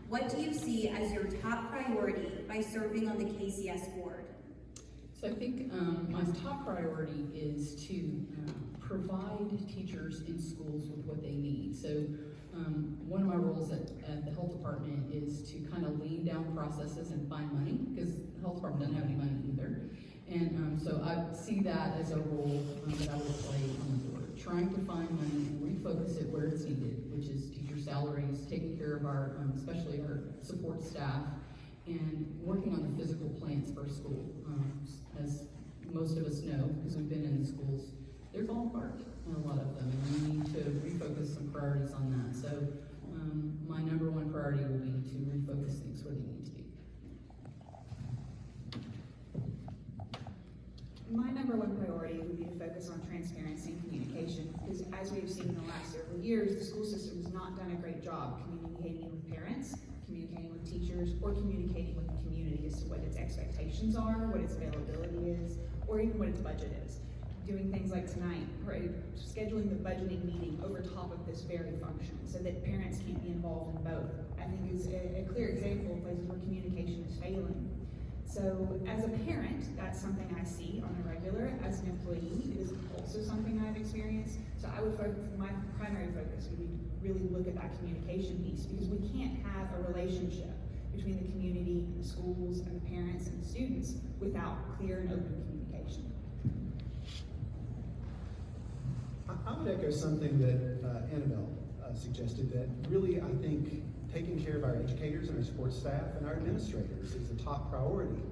What do you see as your top priority by serving on the KCS board? So I think my top priority is to provide teachers in schools with what they need. So one of my roles at the health department is to kind of lean down processes and find money, because the health department doesn't have any money either. And so I see that as a role that I will play on the board, trying to find money and refocus it where it's needed, which is teacher salaries, taking care of our, especially our support staff, and working on the physical plans for school. As most of us know, because we've been in the schools, they're falling apart in a lot of them, and we need to refocus some priorities on that. So my number one priority will be to refocus things where they need to be. My number one priority would be to focus on transparency and communication, because as we've seen in the last several years, the school system has not done a great job communicating with parents, communicating with teachers, or communicating with the community as to what its expectations are, what its availability is, or even what its budget is. Doing things like tonight, scheduling the budgeting meeting over top of this very function so that parents can be involved in both, I think is a clear example of places where communication is failing. So as a parent, that's something I see on a regular. As an employee, it is also something I've experienced. So I would focus, my primary focus would be to really look at that communication piece, because we can't have a relationship between the community and the schools and the parents and the students without clear and open communication. I would echo something that Annabelle suggested, that really I think taking care of our educators and our support staff and our administrators is a top priority.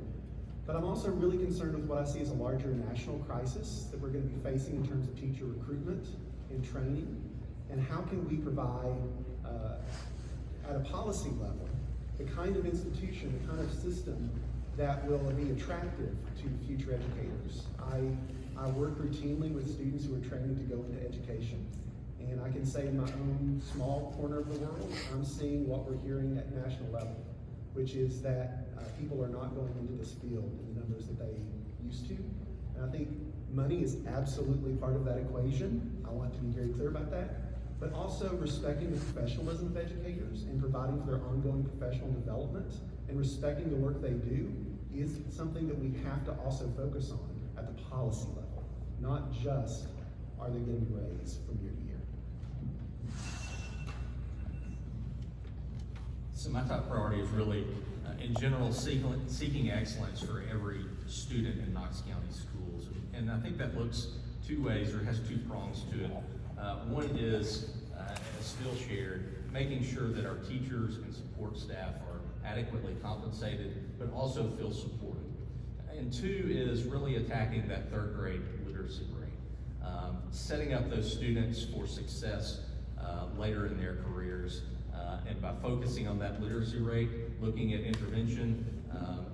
But I'm also really concerned with what I see as a larger national crisis that we're going to be facing in terms of teacher recruitment and training, and how can we provide at a policy level the kind of institution, the kind of system that will be attractive to future educators. I work routinely with students who are training to go into education. And I can say in my own small corner of the world, I'm seeing what we're hearing at national level, which is that people are not going into this field in the numbers that they used to. And I think money is absolutely part of that equation. I want to be very clear about that. But also respecting the professionalism of educators and providing for their ongoing professional development and respecting the work they do is something that we have to also focus on at the policy level, not just are they getting raised from year to year. So my top priority is really, in general, seeking excellence for every student in Knox County schools. And I think that looks two ways, or has two prongs to it. One is, as Phil shared, making sure that our teachers and support staff are adequately compensated, but also feel supported. And two is really attacking that third grade literacy rate. Setting up those students for success later in their careers, and by focusing on that literacy rate, looking at intervention,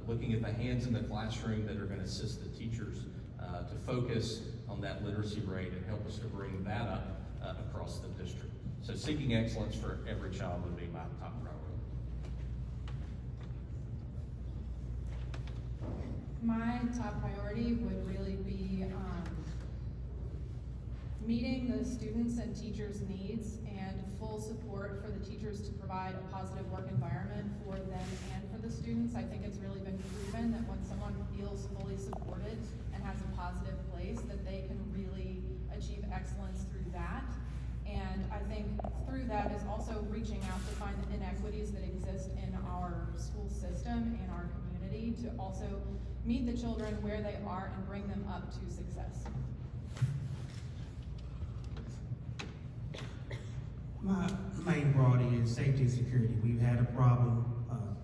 looking at the hands in the classroom that are going to assist the teachers to focus on that literacy rate and help us to bring that up across the district. So seeking excellence for every child would be my top priority. My top priority would really be meeting the students' and teachers' needs and full support for the teachers to provide a positive work environment for them and for the students. I think it's really been proven that when someone feels fully supported and has a positive place, that they can really achieve excellence through that. And I think through that is also reaching out to find the inequities that exist in our school system and our community, to also meet the children where they are and bring them up to success. My main priority is safety and security. We've had a problem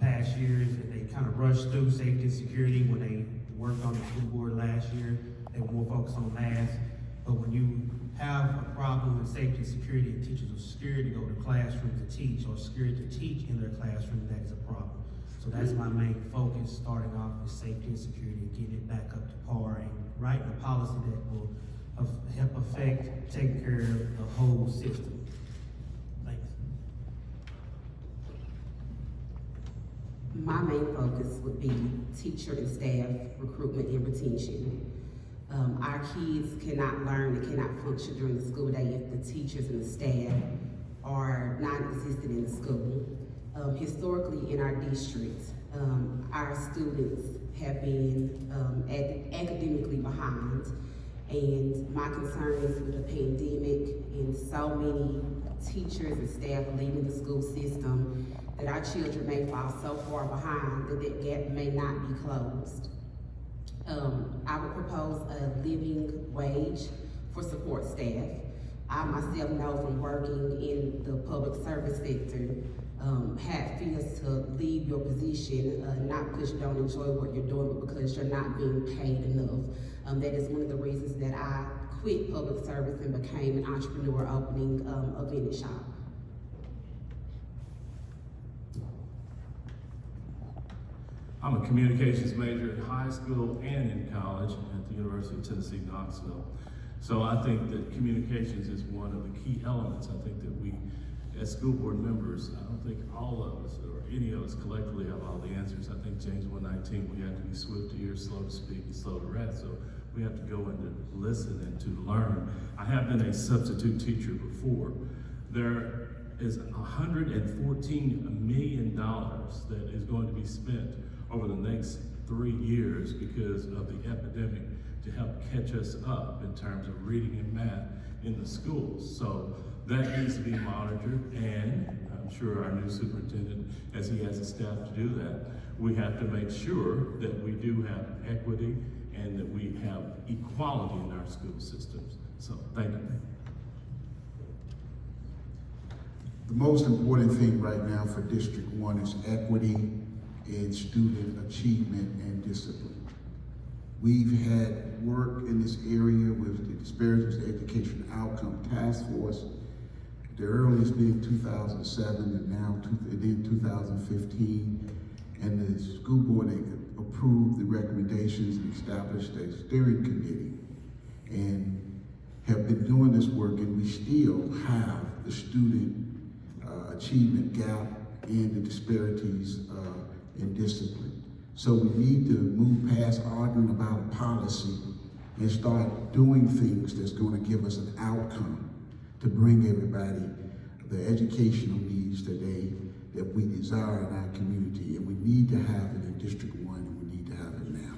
past years, and they kind of rushed through safety and security when they worked on the school board last year. They were more focused on math. But when you have a problem with safety and security and teachers are scared to go to classrooms to teach, or scared to teach in their classroom, that is a problem. So that's my main focus, starting off with safety and security and getting it back up to par and writing a policy that will help affect taking care of the whole system. My main focus would be teacher and staff recruitment and retention. Our kids cannot learn and cannot function during the school day if the teachers and the staff are non-existent in the school. Historically in our district, our students have been academically behind, and my concern is with the pandemic and so many teachers and staff leaving the school system that our children may fall so far behind that that gap may not be closed. I would propose a living wage for support staff. I myself know from working in the public service sector, had fears to leave your position, not because you don't enjoy what you're doing, but because you're not being paid enough. That is one of the reasons that I quit public service and became an entrepreneur, opening a vending shop. I'm a communications major in high school and in college at the University of Tennessee, Knoxville. So I think that communications is one of the key elements. I think that we, as school board members, I don't think all of us or any of us collectively have all the answers. I think James 1:19, we have to be swift to hear, slow to speak, and slow to wrath. So we have to go and to listen and to learn. I have been a substitute teacher before. There is $114 million that is going to be spent over the next 3 years because of the epidemic to help catch us up in terms of reading and math in the schools. So that needs to be monitored, and I'm sure our new superintendent, as he has the staff to do that, we have to make sure that we do have equity and that we have equality in our school systems. So thank you. The most important thing right now for District 1 is equity in student achievement and discipline. We've had work in this area with the Disparities Education Outcome Task Force. The earliest being 2007 and now then 2015. And the school board approved the recommendations and established a steering committee and have been doing this work, and we still have the student achievement gap and the disparities in discipline. So we need to move past arguing about a policy and start doing things that's going to give us an outcome to bring everybody the educational needs that we desire in our community. And we need to have it in District 1, and we need to have it now.